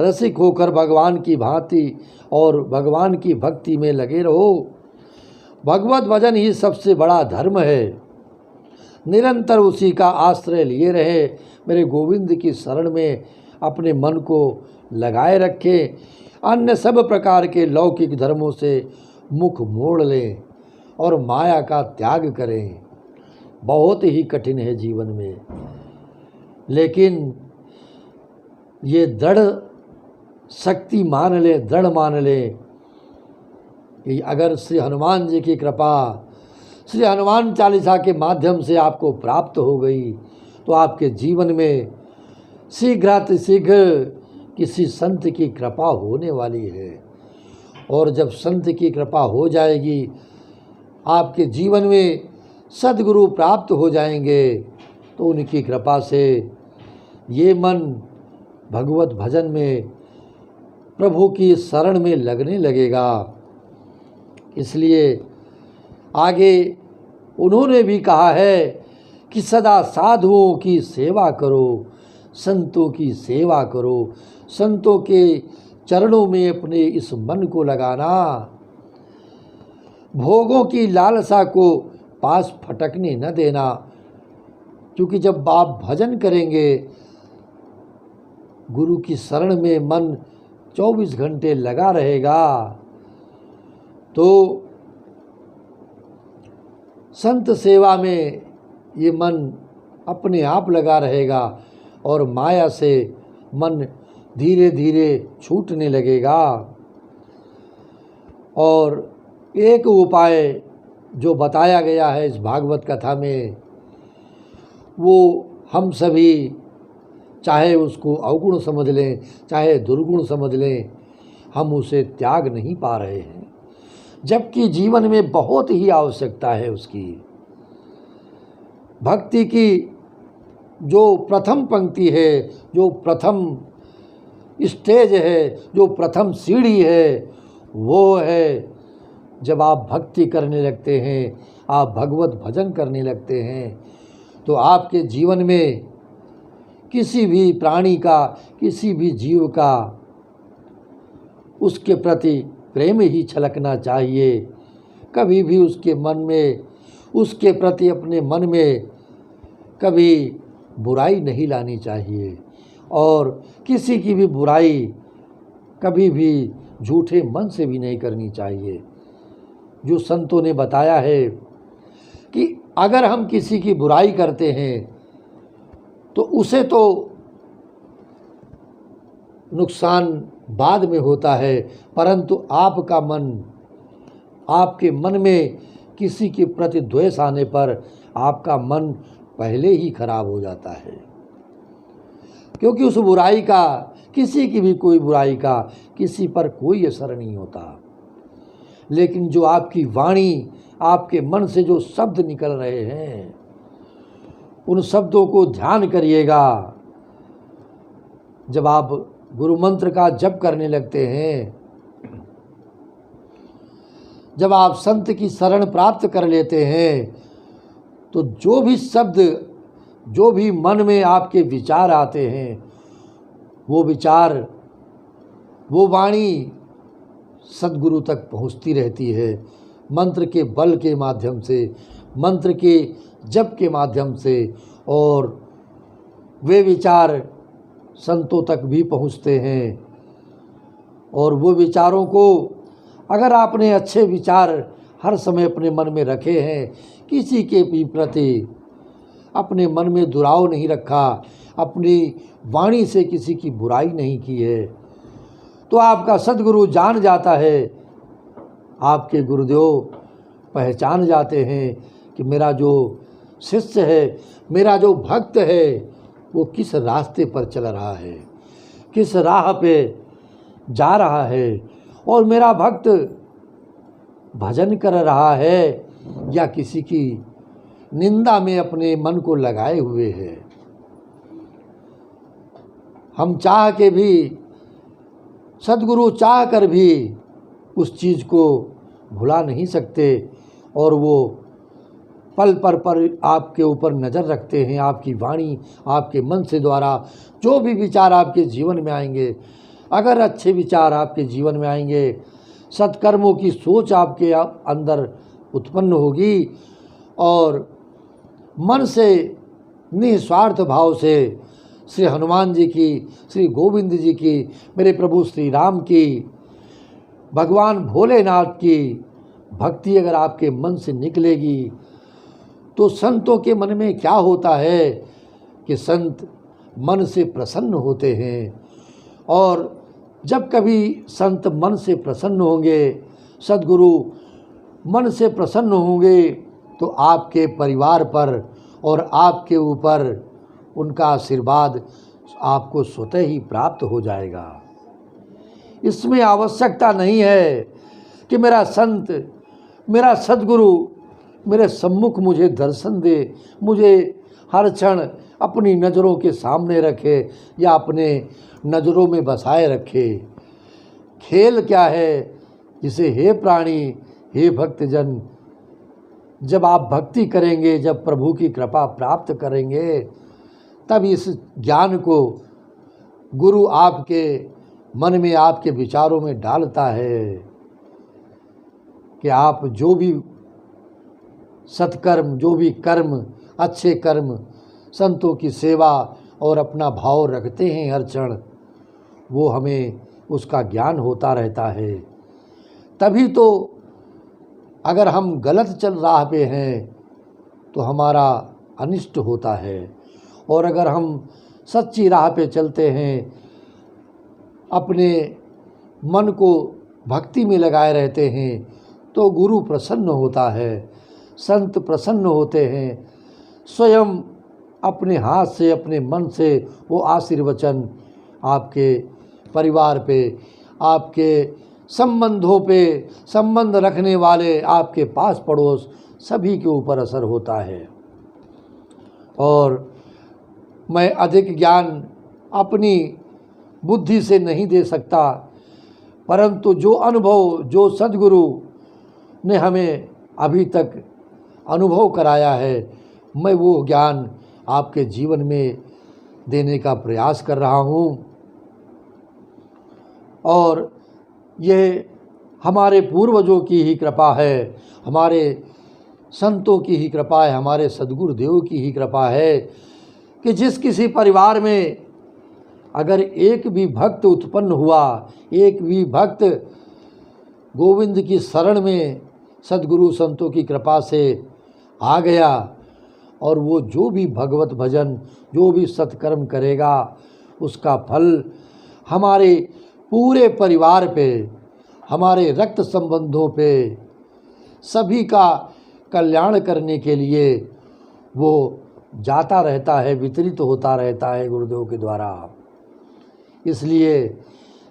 रसिक होकर भगवान की भांति और भगवान की भक्ति में लगे रहो। भगवत भजन ही सबसे बड़ा धर्म है। निरंतर उसी का आश्रय लिए रहे। मेरे गोविंद की शरण में अपने मन को लगाए रखें। अन्य सब प्रकार के लौकिक धर्मों से मुख मोड़ लें और माया का त्याग करें। बहुत ही कठिन है जीवन में, लेकिन ये दृढ़ शक्ति मान लें, दृढ़ मान लें कि अगर श्री हनुमान जी की कृपा, श्री हनुमान चालीसा के माध्यम से आपको प्राप्त हो गई तो आपके जीवन में शीघ्रातिशीघ्र किसी संत की कृपा होने वाली है। और जब संत की कृपा हो जाएगी, आपके जीवन में सद्गुरु प्राप्त हो जाएंगे, तो उनकी कृपा से ये मन भगवत भजन में प्रभु की शरण में लगने लगेगा। इसलिए आगे उन्होंने भी कहा है कि सदा साधुओं की सेवा करो, संतों की सेवा करो, संतों के चरणों में अपने इस मन को लगाना, भोगों की लालसा को पास फटकने न देना। क्योंकि जब आप भजन करेंगे, गुरु की शरण में मन 24 घंटे लगा रहेगा, तो संत सेवा में ये मन अपने आप लगा रहेगा और माया से मन धीरे धीरे छूटने लगेगा। और एक उपाय जो बताया गया है इस भागवत कथा में, वो हम सभी चाहे उसको अवगुण समझ लें, चाहे दुर्गुण समझ लें, हम उसे त्याग नहीं पा रहे हैं, जबकि जीवन में बहुत ही आवश्यकता है उसकी। भक्ति की जो प्रथम पंक्ति है, जो प्रथम स्टेज है, जो प्रथम सीढ़ी है, वो है जब आप भक्ति करने लगते हैं, आप भगवत भजन करने लगते हैं, तो आपके जीवन में किसी भी प्राणी का, किसी भी जीव का उसके प्रति प्रेम ही छलकना चाहिए। कभी भी उसके मन में, उसके प्रति अपने मन में कभी बुराई नहीं लानी चाहिए, और किसी की भी बुराई कभी भी झूठे मन से भी नहीं करनी चाहिए। जो संतों ने बताया है कि अगर हम किसी की बुराई करते हैं तो उसे तो नुकसान बाद में होता है, परंतु आपका मन, आपके मन में किसी के प्रति द्वेष आने पर आपका मन पहले ही खराब हो जाता है। क्योंकि उस बुराई का, किसी की भी कोई बुराई का किसी पर कोई असर नहीं होता। लेकिन जो आपकी वाणी, आपके मन से जो शब्द निकल रहे हैं, उन शब्दों को ध्यान करिएगा। जब आप गुरु मंत्र का जप करने लगते हैं, जब आप संत की शरण प्राप्त कर लेते हैं, तो जो भी शब्द, जो भी मन में आपके विचार आते हैं, वो विचार, वो वाणी सद्गुरु तक पहुंचती रहती है, मंत्र के बल के माध्यम से, मंत्र के जप के माध्यम से, और वे विचार संतों तक भी पहुंचते हैं। और वो विचारों को, अगर आपने अच्छे विचार हर समय अपने मन में रखे हैं, किसी के भी प्रति अपने मन में दुराव नहीं रखा, अपनी वाणी से किसी की बुराई नहीं की है, तो आपका सद्गुरु जान जाता है, आपके गुरुदेव पहचान जाते हैं कि मेरा जो शिष्य है, मेरा जो भक्त है, वो किस रास्ते पर चल रहा है, किस राह पे जा रहा है, और मेरा भक्त भजन कर रहा है या किसी की निंदा में अपने मन को लगाए हुए है। हम चाह के भी, सद्गुरु चाह कर भी उस चीज़ को भुला नहीं सकते, और वो पल पर आपके ऊपर नज़र रखते हैं। आपकी वाणी, आपके मन से द्वारा जो भी विचार आपके जीवन में आएंगे, अगर अच्छे विचार आपके जीवन में आएंगे, सत्कर्मों की सोच आपके अंदर उत्पन्न होगी, और मन से निस्वार्थ भाव से श्री हनुमान जी की, श्री गोविंद जी की, मेरे प्रभु श्री राम की, भगवान भोलेनाथ की भक्ति अगर आपके मन से निकलेगी, तो संतों के मन में क्या होता है कि संत मन से प्रसन्न होते हैं। और जब कभी संत मन से प्रसन्न होंगे, सद्गुरु मन से प्रसन्न होंगे, तो आपके परिवार पर और आपके ऊपर उनका आशीर्वाद आपको स्वतः ही प्राप्त हो जाएगा। इसमें आवश्यकता नहीं है कि मेरा संत, मेरा सद्गुरु मेरे सम्मुख मुझे दर्शन दे, मुझे हर क्षण अपनी नज़रों के सामने रखे या अपने नज़रों में बसाए रखे। खेल क्या है, जिसे हे प्राणी, हे भक्तजन, जब आप भक्ति करेंगे, जब प्रभु की कृपा प्राप्त करेंगे, तब इस ज्ञान को गुरु आपके मन में, आपके विचारों में डालता है कि आप जो भी सत्कर्म, जो भी कर्म, अच्छे कर्म, संतों की सेवा और अपना भाव रखते हैं हर क्षण, वो हमें उसका ज्ञान होता रहता है। तभी तो अगर हम गलत चल राह पे हैं तो हमारा अनिष्ट होता है, और अगर हम सच्ची राह पे चलते हैं, अपने मन को भक्ति में लगाए रहते हैं, तो गुरु प्रसन्न होता है, संत प्रसन्न होते हैं। स्वयं अपने हाथ से, अपने मन से वो आशीर्वचन आपके परिवार पे, आपके संबंधों पे, संबंध रखने वाले आपके पास पड़ोस सभी के ऊपर असर होता है। और मैं अधिक ज्ञान अपनी बुद्धि से नहीं दे सकता, परंतु जो अनुभव, जो सद्गुरु ने हमें अभी तक अनुभव कराया है, मैं वो ज्ञान आपके जीवन में देने का प्रयास कर रहा हूँ। और ये हमारे पूर्वजों की ही कृपा है, हमारे संतों की ही कृपा है, हमारे सद्गुरुदेव की ही कृपा है कि जिस किसी परिवार में अगर एक भी भक्त उत्पन्न हुआ, एक भी भक्त गोविंद की शरण में सद्गुरु संतों की कृपा से आ गया, और वो जो भी भगवत भजन, जो भी सत्कर्म करेगा, उसका फल हमारे पूरे परिवार पे, हमारे रक्त संबंधों पे, सभी का कल्याण करने के लिए वो जाता रहता है, वितरित होता रहता है गुरुदेव के द्वारा। इसलिए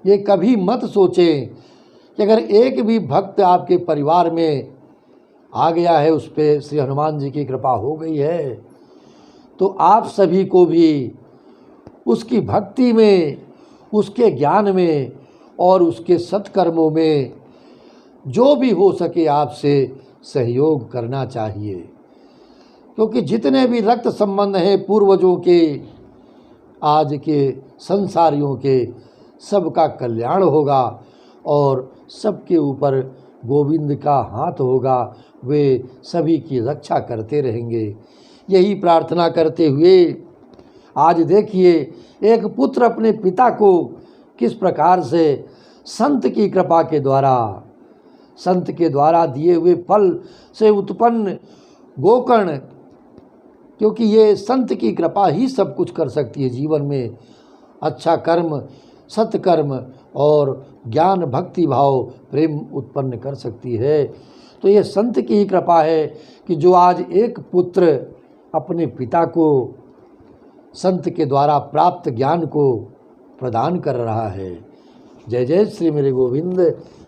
ये कभी मत सोचें कि अगर एक भी भक्त आपके परिवार में आ गया है, उस पर श्री हनुमान जी की कृपा हो गई है, तो आप सभी को भी उसकी भक्ति में, उसके ज्ञान में और उसके सत्कर्मों में जो भी हो सके आपसे सहयोग करना चाहिए। क्योंकि जितने भी रक्त संबंध हैं पूर्वजों के, आज के संसारियों के, सबका कल्याण होगा और सबके ऊपर गोविंद का हाथ होगा, वे सभी की रक्षा करते रहेंगे। यही प्रार्थना करते हुए आज देखिए एक पुत्र अपने पिता को किस प्रकार से संत की कृपा के द्वारा, संत के द्वारा दिए हुए फल से उत्पन्न गोकर्ण, क्योंकि ये संत की कृपा ही सब कुछ कर सकती है जीवन में, अच्छा कर्म, सत्कर्म और ज्ञान, भक्ति भाव, प्रेम उत्पन्न कर सकती है। तो ये संत की ही कृपा है कि जो आज एक पुत्र अपने पिता को संत के द्वारा प्राप्त ज्ञान को प्रदान कर रहा है। जय जय श्री मेरे गोविंद,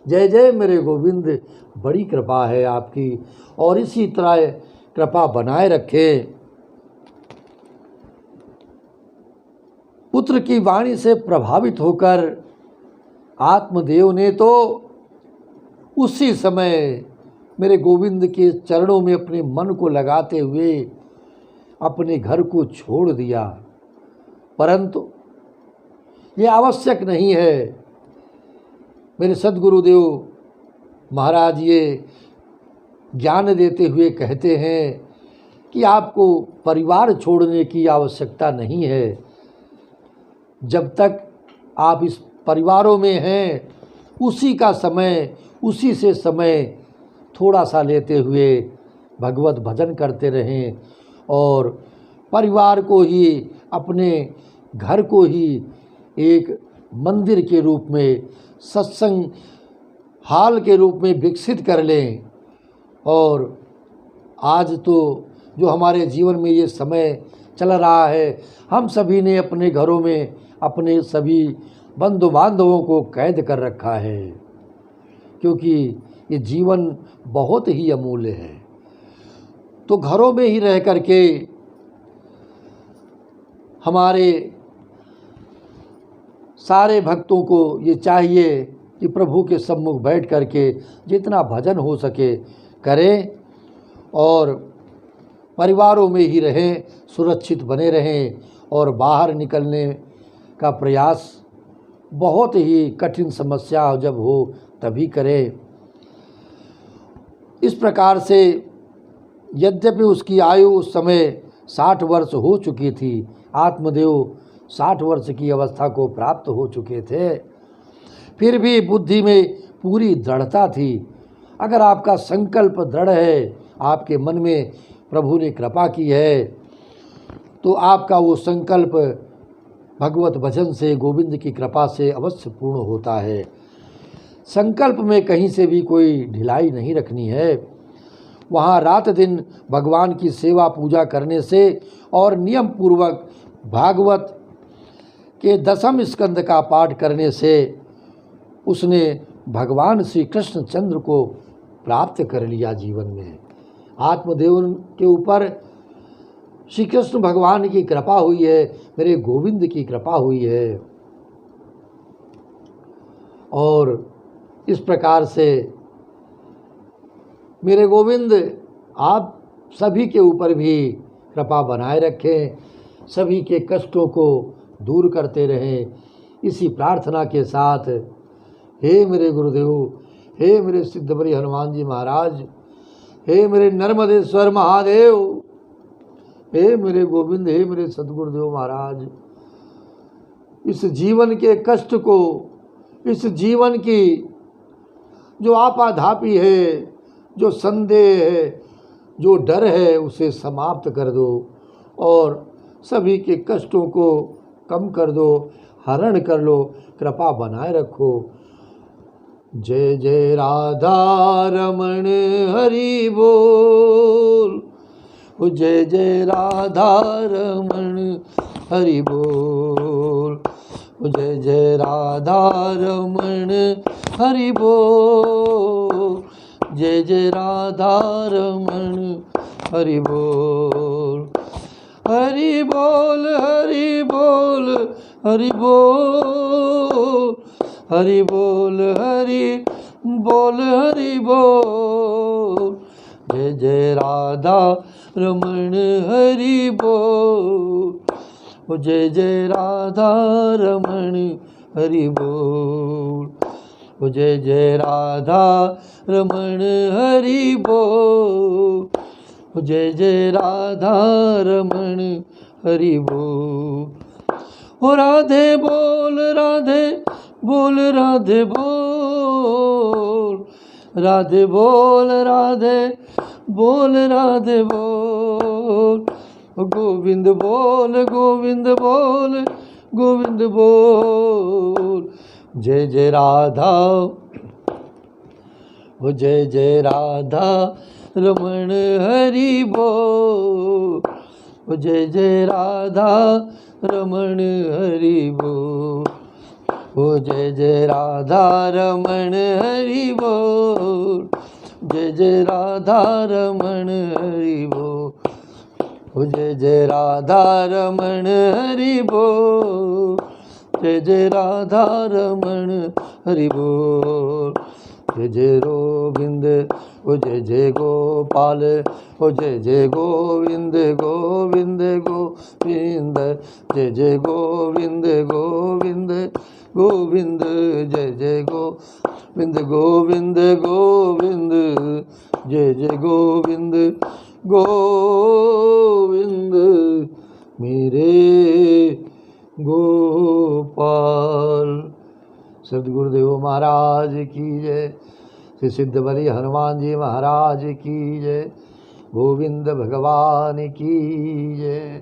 जय जय मेरे गोविंद। बड़ी कृपा है आपकी, और इसी तरह कृपा बनाए रखें। पुत्र की वाणी से प्रभावित होकर आत्मदेव ने तो उसी समय मेरे गोविंद के चरणों में अपने मन को लगाते हुए अपने घर को छोड़ दिया, परंतु ये आवश्यक नहीं है। मेरे सद्गुरुदेव महाराज ये ज्ञान देते हुए कहते हैं कि आपको परिवार छोड़ने की आवश्यकता नहीं है। जब तक आप इस परिवारों में हैं, उसी का समय, उसी से समय थोड़ा सा लेते हुए भगवत भजन करते रहें, और परिवार को ही, अपने घर को ही एक मंदिर के रूप में, सत्संग हाल के रूप में विकसित कर लें। और आज तो जो हमारे जीवन में ये समय चल रहा है, हम सभी ने अपने घरों में अपने सभी बंधु बांधवों को कैद कर रखा है, क्योंकि ये जीवन बहुत ही अमूल्य है। तो घरों में ही रह कर के हमारे सारे भक्तों को ये चाहिए कि प्रभु के सम्मुख बैठ करके जितना भजन हो सके करें और परिवारों में ही रहें, सुरक्षित बने रहें और बाहर निकलने का प्रयास बहुत ही कठिन समस्या जब हो तभी करें। इस प्रकार से यद्यपि उसकी आयु उस समय 60 वर्ष हो चुकी थी, आत्मदेव 60 वर्ष की अवस्था को प्राप्त हो चुके थे, फिर भी बुद्धि में पूरी दृढ़ता थी। अगर आपका संकल्प दृढ़ है, आपके मन में प्रभु ने कृपा की है, तो आपका वो संकल्प भगवत भजन से, गोविंद की कृपा से अवश्य पूर्ण होता है। संकल्प में कहीं से भी कोई ढिलाई नहीं रखनी है। वहाँ रात दिन भगवान की सेवा पूजा करने से और नियम पूर्वक भागवत के 10वें स्कंद का पाठ करने से उसने भगवान श्री कृष्ण चंद्र को प्राप्त कर लिया जीवन में। आत्मदेव के ऊपर श्री कृष्ण भगवान की कृपा हुई है, मेरे गोविंद की कृपा हुई है। और इस प्रकार से मेरे गोविंद आप सभी के ऊपर भी कृपा बनाए रखें, सभी के कष्टों को दूर करते रहें, इसी प्रार्थना के साथ हे मेरे गुरुदेव, हे मेरे सिद्धबली हनुमान जी महाराज, हे मेरे नर्मदेश्वर महादेव, हे मेरे गोविंद, हे मेरे सद्गुरुदेव महाराज, इस जीवन के कष्ट को, इस जीवन की जो आपाधापी है, जो संदेह है, जो डर है, उसे समाप्त कर दो और सभी के कष्टों को कम कर दो, हरण कर लो, कृपा बनाए रखो। जय जय राधा रमण हरि बोल, जय जय राधा रमण हरि बोल, जय जय राधा रमण हरि बोल, जय जय राधा रमण हरि बोल, हरि बोल, हरि बोल, हरि बोल, हरि बोल, हरि बोल, हरि बोल, जय जय राधा रमण हरि बोल, जय जय राधा रमण हरि बोल, जय जय राधा रमण हरि बोल, जय जय राधा रमण हरि बोल। ओ राधे बोल, राधे बोल, राधे बोल, राधे बोल, राधे बोल, राधे बोल, गोविंद बोल, गोविंद बोल, गोविंद बोल, जय जय राधा, जय जय राधा रमण हरि बोल, जय जय राधा रमण हरि बोल, जय जय राधा रमण हरि बोल, जय जय राधा रमण हरि बोल, जय जय राधा रमण हरि बोल, जय जय राधा रमण हरि बोल, जय जय गोविंद, जय जय गोपाल, जय जय गोविंद, गोविंद गोविंद, जय जय गोविंद, गोविंद गोविंद, जय जय गोविंद, गोविंद गोविंद, जय जय गोविंद, गोविंद मेरे गोपाल। सद्गुरुदेव महाराज की जय, श्री सिद्धबली हनुमान जी महाराज की जय, गोविंद भगवान की जय,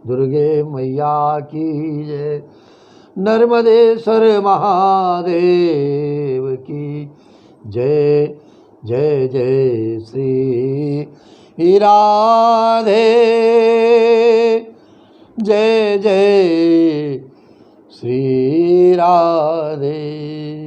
दुर्गे मैया की जय, नर्मदेश्वर महादेव की जय। जय जय श्री राधे, जय जय श्री राधे।